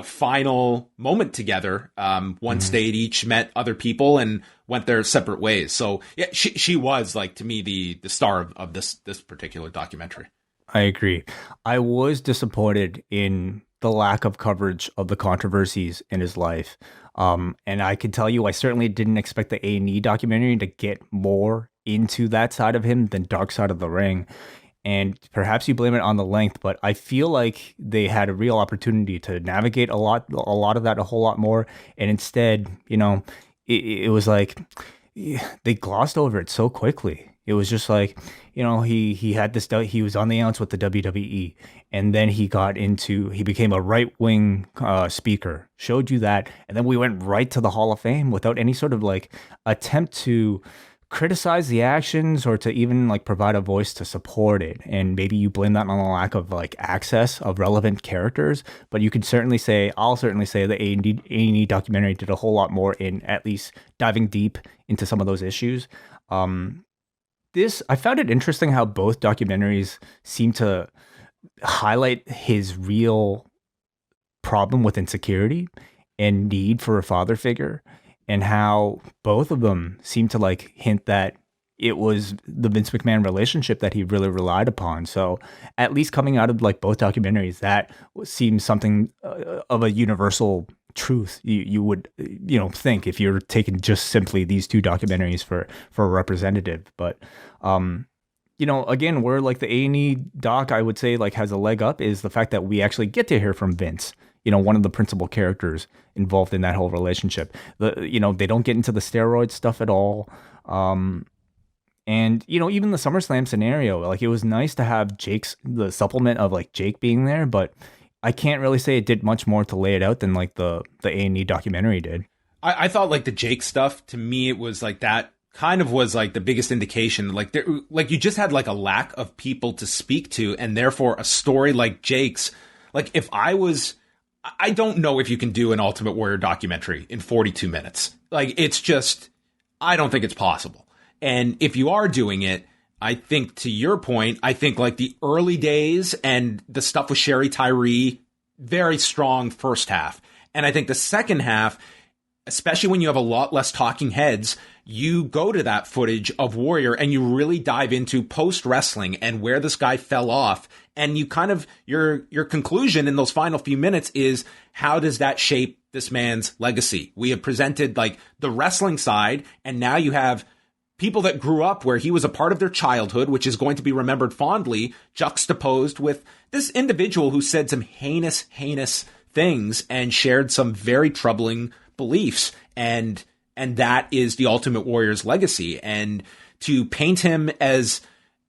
final moment together. Once they'd each met other people and went their separate ways. So yeah, she was like, to me, the star of this particular documentary. I agree. I was disappointed in the lack of coverage of the controversies in his life. And I can tell you, I certainly didn't expect the A&E documentary to get more into that side of him than Dark Side of the Ring. And perhaps you blame it on the length, but I feel like they had a real opportunity to navigate a lot of that a whole lot more. And instead, it was like they glossed over it so quickly. It was just like, he had this, he was on the outs with the WWE, and then he became a right wing speaker, showed you that, and then we went right to the Hall of Fame without any sort of like attempt to criticize the actions or to even like provide a voice to support it. And maybe you blame that on the lack of like access of relevant characters, but I'll certainly say the A&E documentary did a whole lot more in at least diving deep into some of those issues. I found it interesting how both documentaries seem to highlight his real problem with insecurity and need for a father figure, and how both of them seem to like hint that it was the Vince McMahon relationship that he really relied upon. So at least coming out of like both documentaries, that seems something of a universal truth you would think if you're taking just simply these two documentaries for a representative. But again, where like the A&E doc, I would say, like has a leg up is the fact that we actually get to hear from Vince, one of the principal characters involved in that whole relationship. They don't get into the steroid stuff at all. And even the SummerSlam scenario, like it was nice to have the supplement of like Jake being there, but I can't really say it did much more to lay it out than like the A&E documentary did. I thought like the Jake stuff, to me, it was like that kind of was like the biggest indication. Like you just had like a lack of people to speak to, and therefore a story like Jake's, like I don't know if you can do an Ultimate Warrior documentary in 42 minutes. Like it's just, I don't think it's possible. And if you are doing it, I think to your point, I think like the early days and the stuff with Sherry Tyree, very strong first half. And I think the second half, especially when you have a lot less talking heads, you go to that footage of Warrior and you really dive into post wrestling and where this guy fell off. And you kind of, your conclusion in those final few minutes is, how does that shape this man's legacy? We have presented like the wrestling side, and now you have people that grew up where he was a part of their childhood, which is going to be remembered fondly, juxtaposed with this individual who said some heinous things and shared some very troubling beliefs. And that is the Ultimate Warrior's legacy. And to paint him as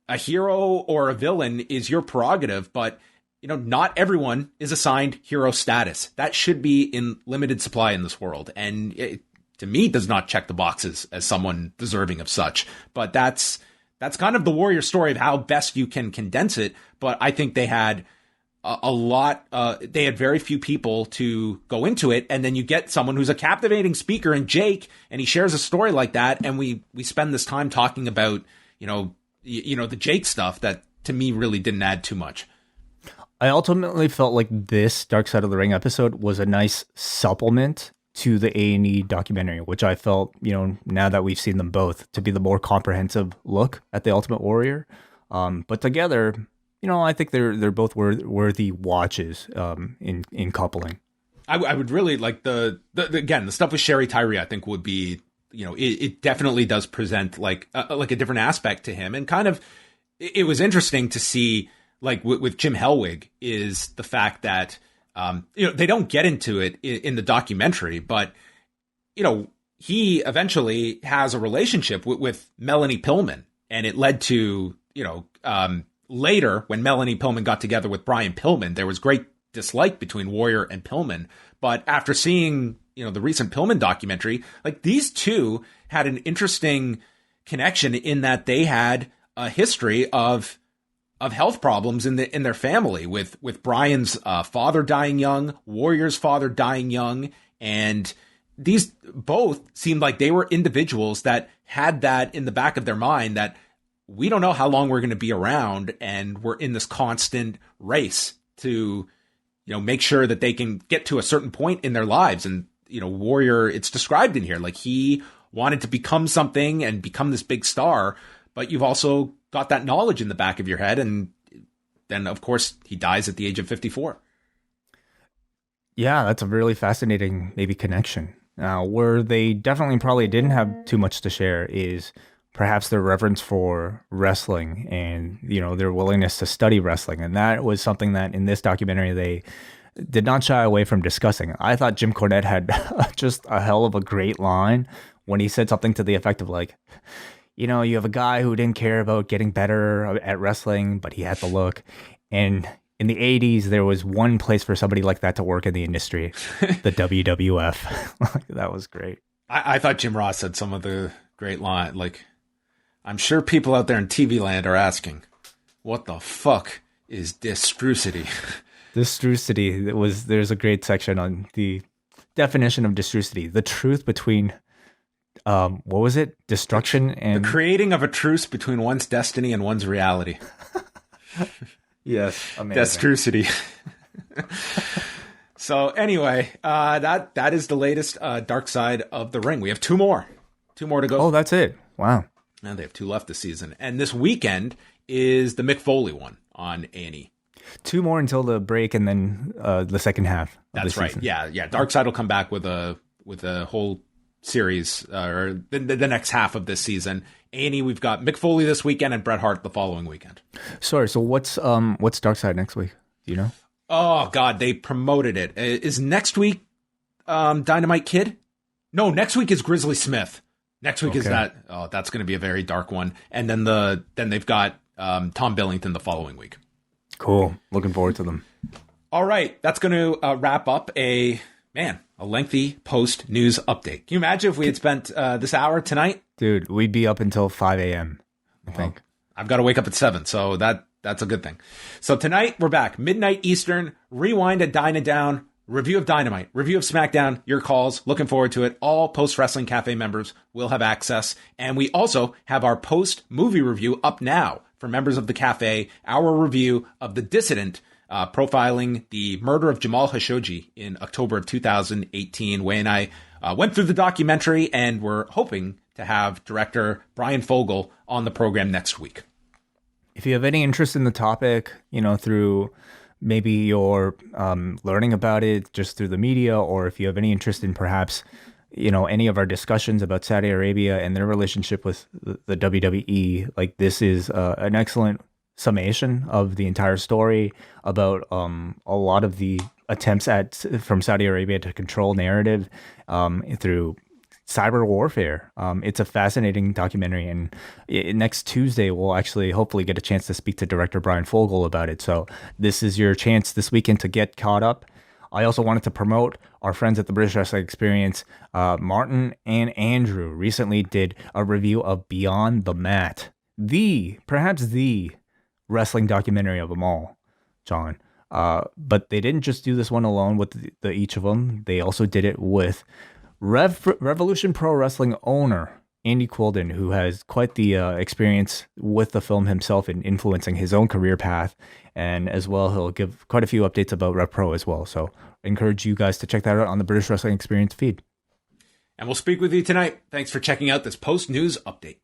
a hero or a villain is your prerogative, but not everyone is assigned hero status. That should be in limited supply in this world. And it, to me, does not check the boxes as someone deserving of such. But that's kind of the Warrior story of how best you can condense it. But I think they had a lot, they had very few people to go into it. And then you get someone who's a captivating speaker in Jake, and he shares a story like that. And we spend this time talking about, the Jake stuff that to me really didn't add too much. I ultimately felt like this Dark Side of the Ring episode was a nice supplement to the A&E documentary, which I felt, now that we've seen them both, to be the more comprehensive look at the Ultimate Warrior. But together, I think they're both worthy watches in coupling. I would really like the stuff with Sherry Tyree, I think would be, it definitely does present like a different aspect to him. And kind of, it was interesting to see, like with Jim Hellwig, is the fact that, they don't get into it in the documentary, but, he eventually has a relationship with Melanie Pillman. And it led to, later when Melanie Pillman got together with Brian Pillman, there was great dislike between Warrior and Pillman. But after seeing, the recent Pillman documentary, like these two had an interesting connection in that they had a history of health problems in their family, with Brian's father dying young, Warrior's father dying young. And these both seemed like they were individuals that had that in the back of their mind, that we don't know how long we're going to be around, and we're in this constant race to, make sure that they can get to a certain point in their lives. And, Warrior, it's described in here, like he wanted to become something and become this big star, but you've also got that knowledge in the back of your head. And then, of course, he dies at the age of 54. Yeah, that's a really fascinating maybe connection. Where they definitely probably didn't have too much to share is perhaps their reverence for wrestling and, their willingness to study wrestling. And that was something that in this documentary they did not shy away from discussing. I thought Jim Cornette had just a hell of a great line when he said something to the effect of like, you have a guy who didn't care about getting better at wrestling, but he had the look. And in the 80s, there was one place for somebody like that to work in the industry, the WWF. That was great. I thought Jim Ross had some of the great line. Like, I'm sure people out there in TV land are asking, what the fuck is distrucity? Distrucity. There's a great section on the definition of distrucity. The truth between, what was it? Destruction and... The creating of a truce between one's destiny and one's reality. Yes, amazing. Destrucity. So anyway, that is the latest Dark Side of the Ring. We have two more to go. Oh, that's it. Wow. And they have two left this season. And this weekend is the Mick Foley one on A&E. Two more until the break, and then the second half. That's right. Season. Yeah. Dark Side will come back with a whole series, or the next half of this season. A&E, we've got Mick Foley this weekend and Bret Hart the following weekend. Sorry. So what's Dark Side next week? Do you know? Oh God, they promoted it. Is next week Dynamite Kid? No, next week is Grizzly Smith. Next week is that. Oh, that's going to be a very dark one. And then they've got Tom Billington the following week. Cool. Looking forward to them. All right, that's going to wrap up a lengthy post news update. Can you imagine if we had spent this hour tonight? Dude, we'd be up until 5 a.m. I think. I've got to wake up at 7, so that's a good thing. So tonight we're back, midnight Eastern, rewind at Dynadown, review of Dynamite, review of SmackDown, your calls. Looking forward to it. All Post Wrestling Cafe members will have access. And we also have our post movie review up now for members of the cafe, our review of The Dissident, profiling the murder of Jamal Khashoggi in October of 2018. Wei and I went through the documentary, and we're hoping to have director Brian Fogel on the program next week. If you have any interest in the topic, through maybe you're learning about it just through the media, or if you have any interest in perhaps, any of our discussions about Saudi Arabia and their relationship with the WWE, like this is an excellent summation of the entire story about a lot of the attempts from Saudi Arabia to control narrative through cyber warfare. It's a fascinating documentary, and next Tuesday we'll actually hopefully get a chance to speak to director Brian Fogel about it. So this is your chance this weekend to get caught up. I also wanted to promote our friends at the British Wrestling Experience. Martin and Andrew recently did a review of Beyond the Mat, perhaps the wrestling documentary of them all, John. But they didn't just do this one alone with each of them. They also did it with Revolution Pro Wrestling owner Andy Quilden, who has quite the experience with the film himself in influencing his own career path. And as well, he'll give quite a few updates about Rev Pro as well. So I encourage you guys to check that out on the British Wrestling Experience feed. And we'll speak with you tonight. Thanks for checking out this post-news update.